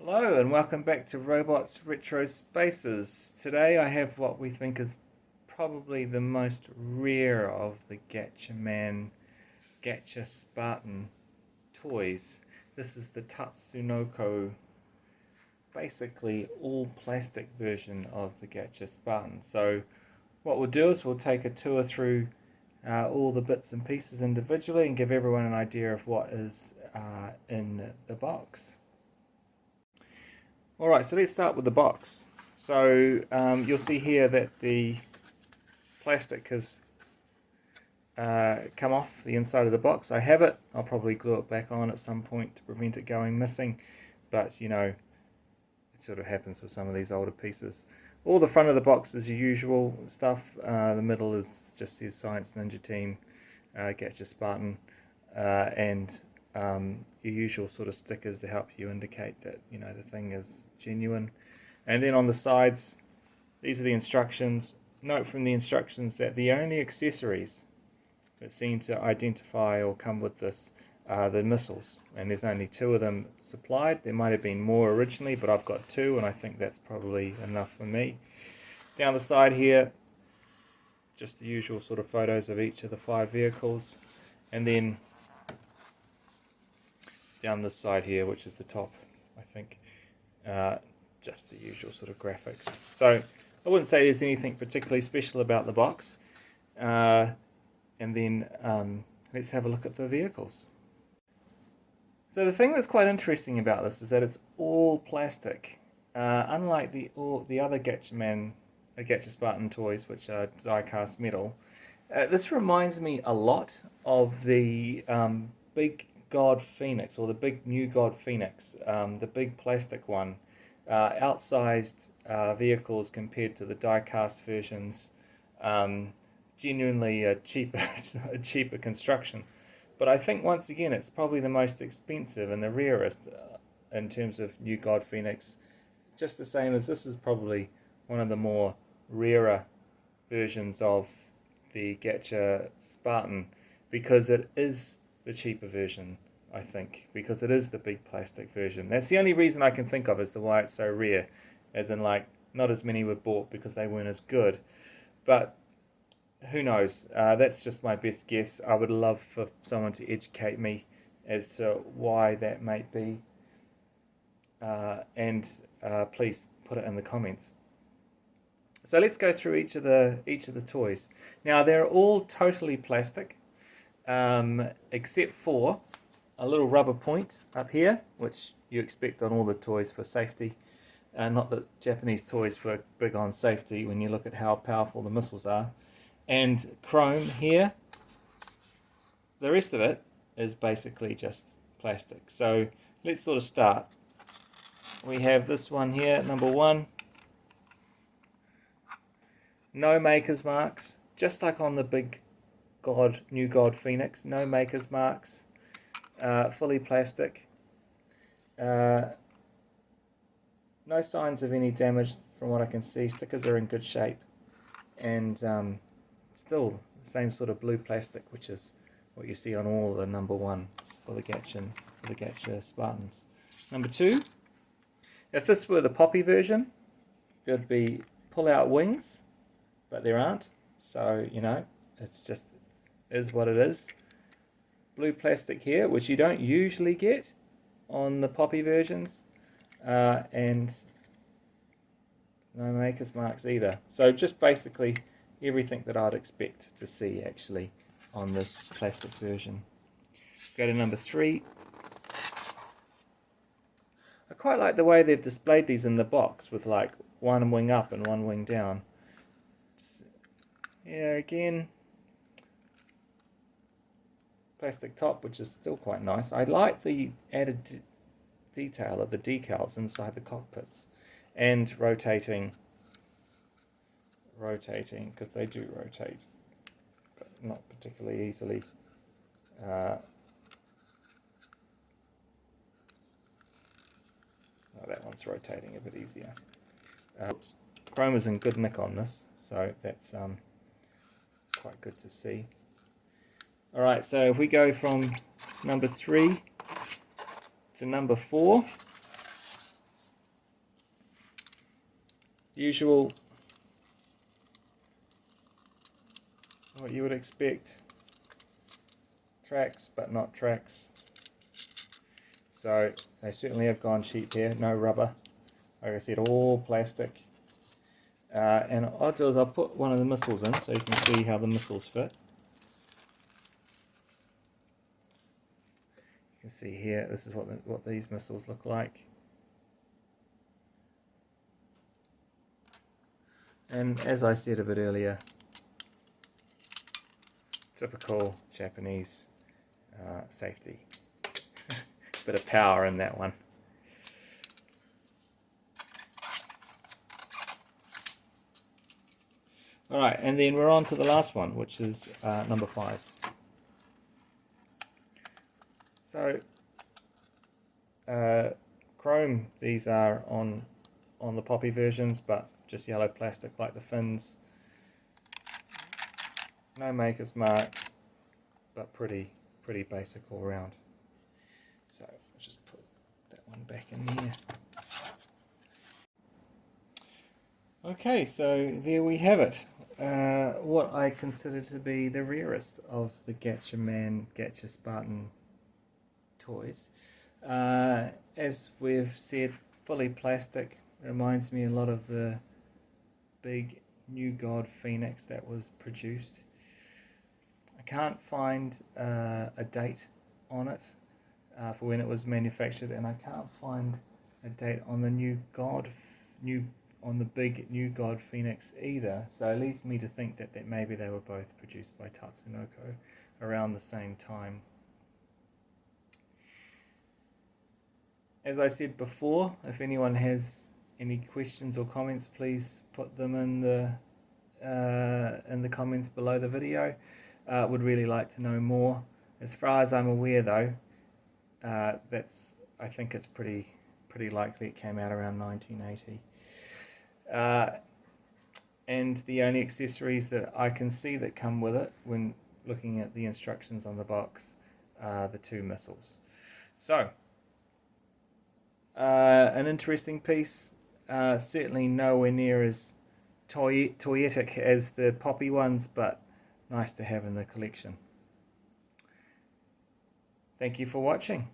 Hello and welcome back to Robots Retro Spaces. Today I have what we think is probably the most rare of the Gatchaman Gatchaspartan toys. This is the Tatsunoko, basically all plastic version of the Gatchaspartan. So what we'll do is we'll take a tour through all the bits and pieces individually and give everyone an idea of what is in the box. Alright, so let's start with the box. So you'll see here that the plastic has come off the inside of the box. I have it. I'll probably glue it back on at some point to prevent it going missing, but you know, it sort of happens with some of these older pieces. All the front of the box is your usual stuff. The middle is just says Science Ninja Team, Gatchaspartan, and your usual sort of stickers to help you indicate that you know the thing is genuine. And then on the sides, these are the instructions. Note from the instructions that the only accessories that seem to identify or come with this are the missiles, and there's only 2 of them supplied. There might have been more originally, but I've got 2 and I think that's probably enough for me. Down the side here, just the usual sort of photos of each of the 5 vehicles, and then down this side here, which is the top, I think, just the usual sort of graphics. So I wouldn't say there's anything particularly special about the box. And then let's have a look at the vehicles. So the thing that's quite interesting about this is that it's all plastic. Unlike the other Gatchaspartan toys, which are die-cast metal, this reminds me a lot of the big God Phoenix, or the big New God Phoenix, the big plastic one. Outsized vehicles compared to the die-cast versions, genuinely a cheaper construction. But I think once again it's probably the most expensive and the rarest in terms of New God Phoenix. Just the same as this is probably one of the more rarer versions of the Gatchaspartan, because it is the cheaper version, I think, because it is the big plastic version. That's the only reason I can think of as to why it's so rare, as in like not as many were bought because they weren't as good. But who knows? That's just my best guess. I would love for someone to educate me as to why that might be, and please put it in the comments. So let's go through each of the toys. Now they're all totally plastic, except for a little rubber point up here, which you expect on all the toys for safety. Not that Japanese toys were big on safety when you look at how powerful the missiles are. And chrome here. The rest of it is basically just plastic. So let's sort of start. We have this one here, number 1. No maker's marks, just like on the big New God Phoenix. No maker's marks. Fully plastic. No signs of any damage from what I can see. Stickers are in good shape, and still the same sort of blue plastic, which is what you see on all the number 1s for the Gatchaspartans. Number 2, if this were the Poppy version, there'd be pull-out wings, but there aren't. So you know, it's just is what it is. Blue plastic here, which you don't usually get on the Poppy versions, and no maker's marks either. So just basically everything that I'd expect to see actually on this plastic version. Go to number 3. I quite like the way they've displayed these in the box with like one wing up and one wing down. Yeah, again, plastic top, which is still quite nice. I like the added detail of the decals inside the cockpits, and rotating, because they do rotate, but not particularly easily. Oh, that one's rotating a bit easier. Chrome is in good nick on this, so that's quite good to see. Alright, so if we go from number 3 to number 4, Usual, what you would expect, tracks but not tracks. So they certainly have gone cheap here, no rubber, like I said, all plastic. And what I'll do is I'll put one of the missiles in so you can see how the missiles fit. You can see here, this is what these missiles look like. And as I said a bit earlier, typical Japanese safety. Bit of power in that one. Alright, and then we're on to the last one, which is number 5. So, chrome, these are on the poppy versions, but just yellow plastic like the fins. No maker's marks, but pretty basic all round. So I'll just put that one back in there. Okay, so there we have it. What I consider to be the rarest of the Gatchaman Gatchaspartan toys. As we've said, fully plastic. Reminds me a lot of the big New God Phoenix that was produced. I can't find a date on it for when it was manufactured, and I can't find a date on the big New God Phoenix either, so it leads me to think that maybe they were both produced by Tatsunoko around the same time. As I said before, if anyone has any questions or comments, please put them in the comments below the video. Would really like to know more. As far as I'm aware though, I think it's pretty likely it came out around 1980. And the only accessories that I can see that come with it when looking at the instructions on the box are the 2 missiles. So, an interesting piece, certainly nowhere near as toyetic as the poppy ones, but nice to have in the collection. Thank you for watching.